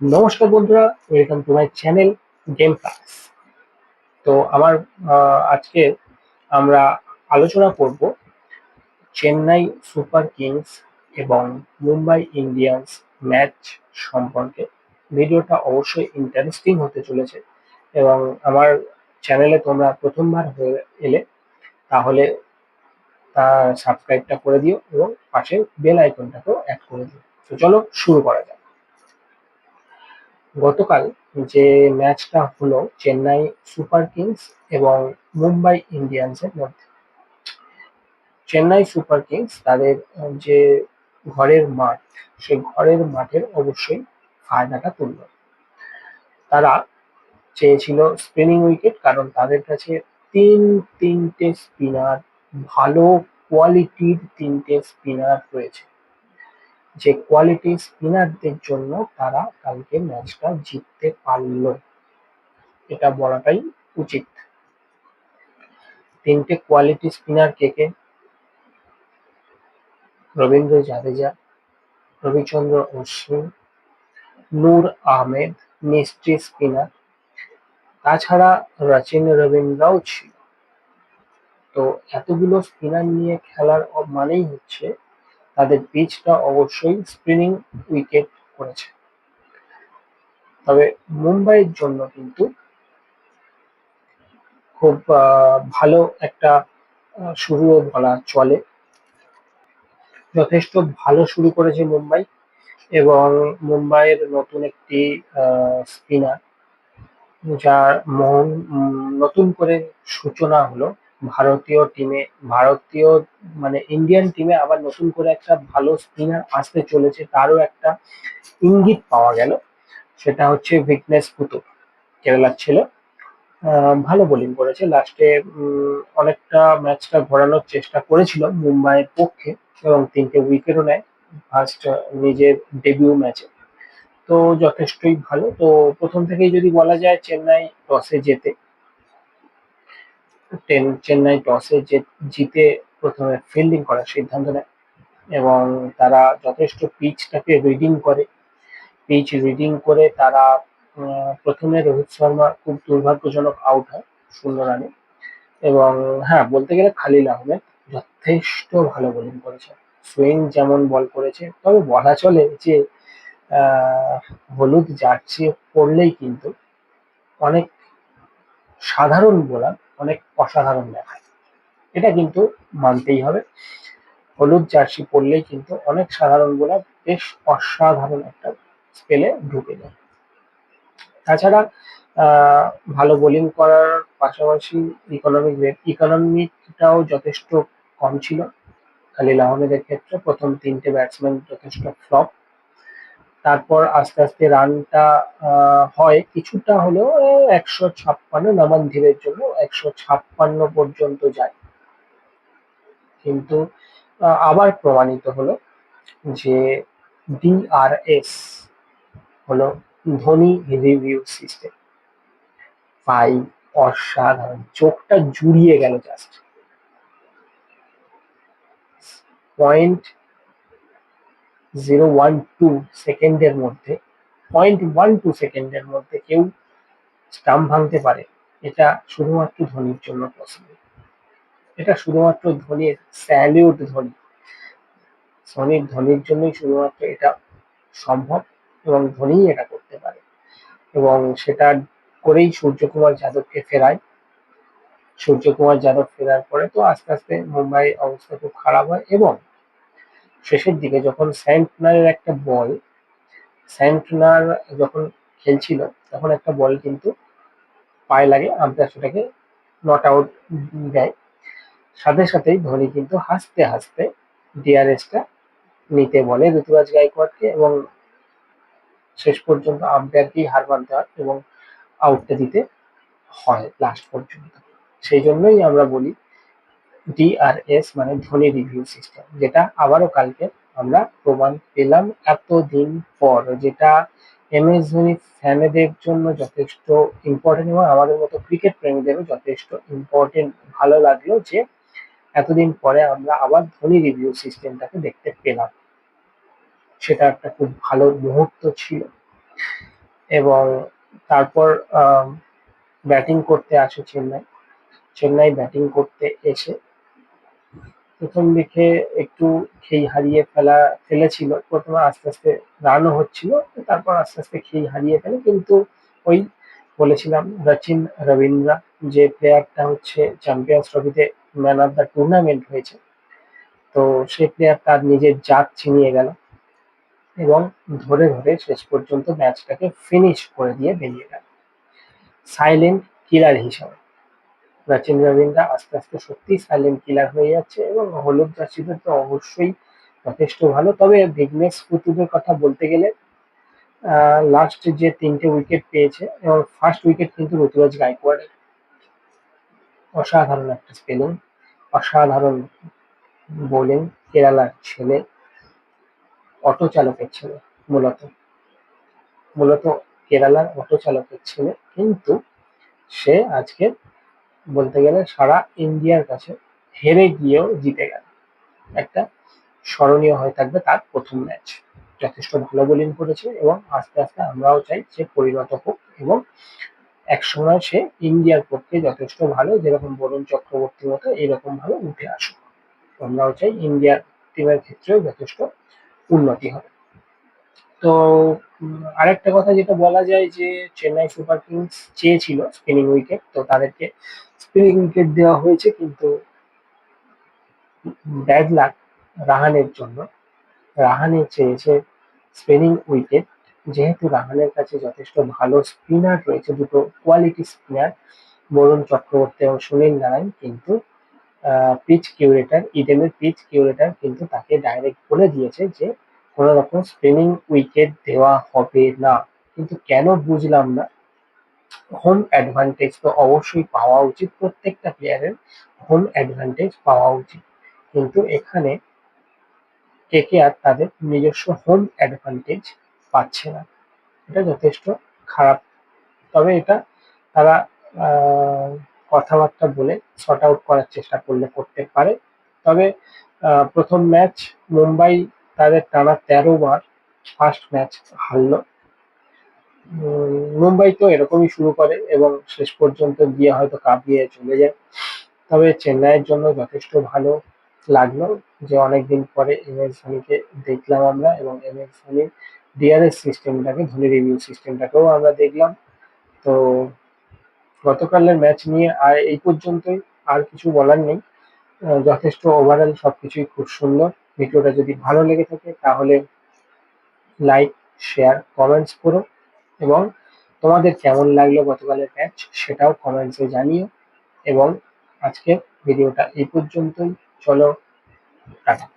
নমস্কার বন্ধুরা, welcome to my channel game class. তো আমার আজকে আমরা আলোচনা করব চেন্নাই সুপার কিংস এবং মুম্বাই ইন্ডিয়ান্স ম্যাচ সম্পর্কে। ভিডিওটা অবশ্যই ইন্টারেস্টিং হতে চলেছে এবং আমার চ্যানেলে তোমরা প্রথমবার হয়ে এলে তাহলে সাবস্ক্রাইবটা করে দিও এবং পাশে বেল আইকনটাকেও অ্যাড করে দিও। তো চলো শুরু করা যাক। গতকাল যে ম্যাচটা হলো চেন্নাই সুপার কিংস এবং মুম্বাই ইন্ডিয়ান্সের মধ্যে, চেন্নাই সুপার কিংস তাদের যে ঘরের মাঠ, সেই ঘরের মাঠের অবশ্যই ফায়দাটা তুলল। তারা চেয়েছিল স্পিনিং উইকেট, কারণ তাদের কাছে তিনটে স্পিনার, ভালো কোয়ালিটির তিনটে স্পিনার রয়েছে, যে কোয়ালিটি স্পিনারদের জন্য তারা কালকে ম্যাচটা জিততে পারলো, এটা বলাটাই উচিত। তিনটে কোয়ালিটি স্পিনার কে কে? রবীন্দ্র জাদেজা, রবিচন্দ্র অশ্বিন, নূর আহমেদ মিস্ট্রি স্পিনার, তাছাড়া রচিন রবীন্দ্রও ছিল। তো এতগুলো স্পিনার নিয়ে খেলার মানেই হচ্ছে তাদের পিচটা অবশ্যই স্পিনিং উইকেট করেছে। তবে মুম্বাইয়ের জন্য কিন্তু খুব ভালো একটা শুরুও বলা চলে। যথেষ্ট ভালো শুরু করেছে মুম্বাই, এবং মুম্বাইয়ের নতুন একটি স্পিনার, যার নতুন করে সূচনা হলো ভারতীয় টিমে, ভারতীয় মানে ইন্ডিয়ান টিমে আবার নতুন করে একটা ভালো স্পিনার আসতে চলেছে, তারও একটা ইঙ্গিত পাওয়া গেল। সেটা হচ্ছে ভিঘ্নেশ পুতুর, কেরালার ছেলে। ভালো বোলিং করেছে লাস্টে, অনেকটা ম্যাচটা ঘোরানোর চেষ্টা করেছিল মুম্বাইয়ের পক্ষে এবং তিনটে উইকেটও নেয় ফার্স্ট নিজের ডেবিউ ম্যাচে। তো যথেষ্টই ভালো। তো প্রথম থেকেই যদি বলা যায়, চেন্নাই টসে জিতে প্রথমে ফিল্ডিং করার সিদ্ধান্ত নেয় এবং তারা যথেষ্ট পিচ রিডিং করে তারা প্রথমে রোহিত শর্মা খুব দুর্ভাগ্যজনক আউট হয় 0 রানে। এবং হ্যাঁ, বলতে গেলে খালিল আহমেদ যথেষ্ট ভালো বোলিং করেছে, সুইং যেমন বল করেছে। তবে বলা চলে যে আহ হলুদ জার্সি পরলেই কিন্তু অনেক সাধারণ বোলার অনেক অসাধারণ দেখায়, এটা কিন্তু মানতেই হবে। হলুদ জার্সি পরলেই কিন্তু অনেক সাধারণ বোলার বেশ অসাধারণ একটা স্পেলে ঢুকে যায়। তাছাড়া আহ ভালো বোলিং করার পাশাপাশি ইকোনমিকটাও যথেষ্ট কম ছিল খালিল আহমেদের ক্ষেত্রে। প্রথম তিনটে ব্যাটসম্যান যথেষ্ট ফ্লপ, তারপর আস্তে আস্তে রানটা হয় কিছুটা হলেও, 156, নামান ধীরের জন্য 156 পর্যন্ত যায়। কিন্তু আবার প্রমাণিত হলো যে ডিআরএস হলো ধোনি রিভিউ সিস্টেম। ভাই অসাধারণ, চোখটা জুড়িয়ে গেল। জাস্ট 0.012 সেকেন্ডের মধ্যে, 0.12 সেকেন্ডের মধ্যে কেউ স্টাম্প ভাঙতে পারে, এটা শুধুমাত্র ধোনির জন্য পসিবল। এটা শুধুমাত্র ধোনির স্যালিউট। ধোনির জন্যই শুধুমাত্র এটা সম্ভব এবং ধোনিই এটা করতে পারে। এবং সেটা করেই সূর্যকুমার যাদবকে ফেরায়। সূর্যকুমার যাদব ফেরার পরে তো আস্তে আস্তে মুম্বাই অবস্থা খুব খারাপ হয় এবং শেষের দিকে যখন স্যান্টনার যখন খেলছিল, তখন একটা বল কিন্তু পায়ে লাগে, আম্পায়ার সেটাকে নট আউট দেয়। সাথে সাথেই ধোনি কিন্তু হাসতে হাসতে ডিআরএসটা নিতে বলে ঋতুরাজ গাইকোয়াড়কে এবং শেষ পর্যন্ত আম্পায়ারকেই হার মানতে হয় এবং আউটটা দিতে হয় লাস্ট পর্যন্ত। সেই জন্যই আমরা বলি ডিআরএস মানে ধোনি রিভিউ সিস্টেম, যেটা আবারও কালকে আমরা প্রমাণ পেলাম এতদিন পর, যেটা এমএস ধোনি ফ্যানেদের জন্য যথেষ্ট ইম্পর্টেন্ট এবং আমাদের মতো ক্রিকেট প্রেমীদেরও যথেষ্ট ইম্পর্টেন্ট। ভালো লাগলো যে এতদিন পরে আমরা আবার ধোনি রিভিউ সিস্টেমটাকে দেখতে পেলাম, সেটা একটা খুব ভালো মুহূর্ত ছিল। এবং তারপর ব্যাটিং করতে আসে চেন্নাই ব্যাটিং করতে এসে প্রথম দিকে একটু খেই হারিয়ে ফেলেছিল, প্রথমে আস্তে আস্তে রানও হচ্ছিল, তারপর আস্তে আস্তে খেই হারিয়ে ফেলে, কিন্তু ওই বলেছিলাম সচিন রবীন্দ্র যে প্লেয়ারটা হচ্ছে চ্যাম্পিয়ন্স ট্রফিতে ম্যান অফ দ্য টুর্নামেন্ট হয়েছে, তো সেই প্লেয়ার তার নিজের জাত ছিনিয়ে গেল এবং ধরে ধরে শেষ পর্যন্ত ম্যাচটাকে ফিনিশ করে দিয়ে বেরিয়ে গেল সাইলেন্ট কিলার হিসাবে। সচিন রবীন্দ্র আস্তে আস্তে সত্যি সাইলেন্ট কিলার হয়ে যাচ্ছে এবং হলুদ জার্সিদের তো অবশ্যই যথেষ্ট ভালো, তবে বিঘ্নেশ পুতুলের কথা বলতে গেলে লাস্ট যে 3টে উইকেট পেয়েছে এবং ফার্স্ট উইকেট কিন্তু ঋতুরাজ গায়কোয়াড়ের, অসাধারণ একটা স্পেলিং, অসাধারণ বোলিং, কেরালার ছেলে, অটো চালকের ছেলে, মূলত মূলত কেরালার অটো চালকের ছেলে, কিন্তু সে আজকে বলতে গেলে সারা ইন্ডিয়ার কাছে হেরে গিয়েও জিতে গেল। একটা স্মরণীয় হয়ে থাকবে তার প্রথম ম্যাচ। যথেষ্ট ভালো বোলিং করেছে এবং আস্তে আস্তে আমরাও চাই সে পরিণত হোক এবং একসময় সে ইন্ডিয়ার পক্ষে যথেষ্ট ভালো, যেরকম বরুণ চক্রবর্তীর মতো এরকম ভাবে উঠে আসুক। আমরাও চাই ইন্ডিয়ার টিমের ক্ষেত্রেও যথেষ্ট উন্নতি হবে। তো আরেকটা কথা যেটা বলা যায় যে চেন্নাই সুপার কিংস চেয়েছিল স্পিনিং উইকেট, তো তাদেরকে স্পিনিং উইকেট দেওয়া হয়েছে, কিন্তু ব্যাড লাক রাহানের জন্য। রাহানে চেয়েছে স্পিনিং উইকেট, যেহেতু রাহানের কাছে যথেষ্ট ভালো স্পিনার রয়েছে, দুটো কোয়ালিটি স্পিনার বরুণ চক্রবর্তী এবং সুনীল নারায়ণ, কিন্তু পিচ কিউরেটার ইডেনের পিচ কিউরেটার কিন্তু তাকে ডাইরেক্ট বলে দিয়েছে যে কোনো রকম স্পিনিং উইকেট দেওয়া হবে না। কিন্তু কেন বুঝলাম না, হোম অ্যাডভান্টেজ তো অবশ্যই পাওয়া উচিত, প্রত্যেকটা প্লেয়ারের হোম অ্যাডভান্টেজ পাওয়া উচিত, কিন্তু এখানে কেকেআর তাদের নিজস্ব হোম অ্যাডভান্টেজ পাচ্ছে না, এটা যথেষ্ট খারাপ। তবে এটা তারা কথাবার্তা বলে সর্ট আউট করার চেষ্টা করলে করতে পারে। তবে প্রথম ম্যাচ মুম্বাই তাদের টানা 13 বার ফার্স্ট ম্যাচ হারলো। মুম্বাই তো এরকমই শুরু করে এবং শেষ পর্যন্ত গিয়ে হয়তো কাঁপিয়ে চলে যায়। তবে চেন্নাইয়ের জন্য যথেষ্ট ভালো লাগলো যে অনেকদিন পরে এমএস ধোনিকে দেখলাম আমরা, এবং এমএস ধোনির ডিআরএস সিস্টেমটাকে, ধোনি রিভিউ সিস্টেমটাকেও আমরা দেখলাম। তো গতকালের ম্যাচ নিয়ে আর এই পর্যন্তই, আর কিছু বলার নেই। যথেষ্ট ওভারঅল সবকিছুই খুব সুন্দর। ভিডিওটা যদি ভালো লেগে থাকে তাহলে লাইক, শেয়ার, কমেন্টস করো এবং তোমাদের কেমন লাগলো গতকালের ম্যাচ সেটাও কমেন্টসে জানিও। এবং আজকের ভিডিওটা এই পর্যন্তই, চলো টাটা।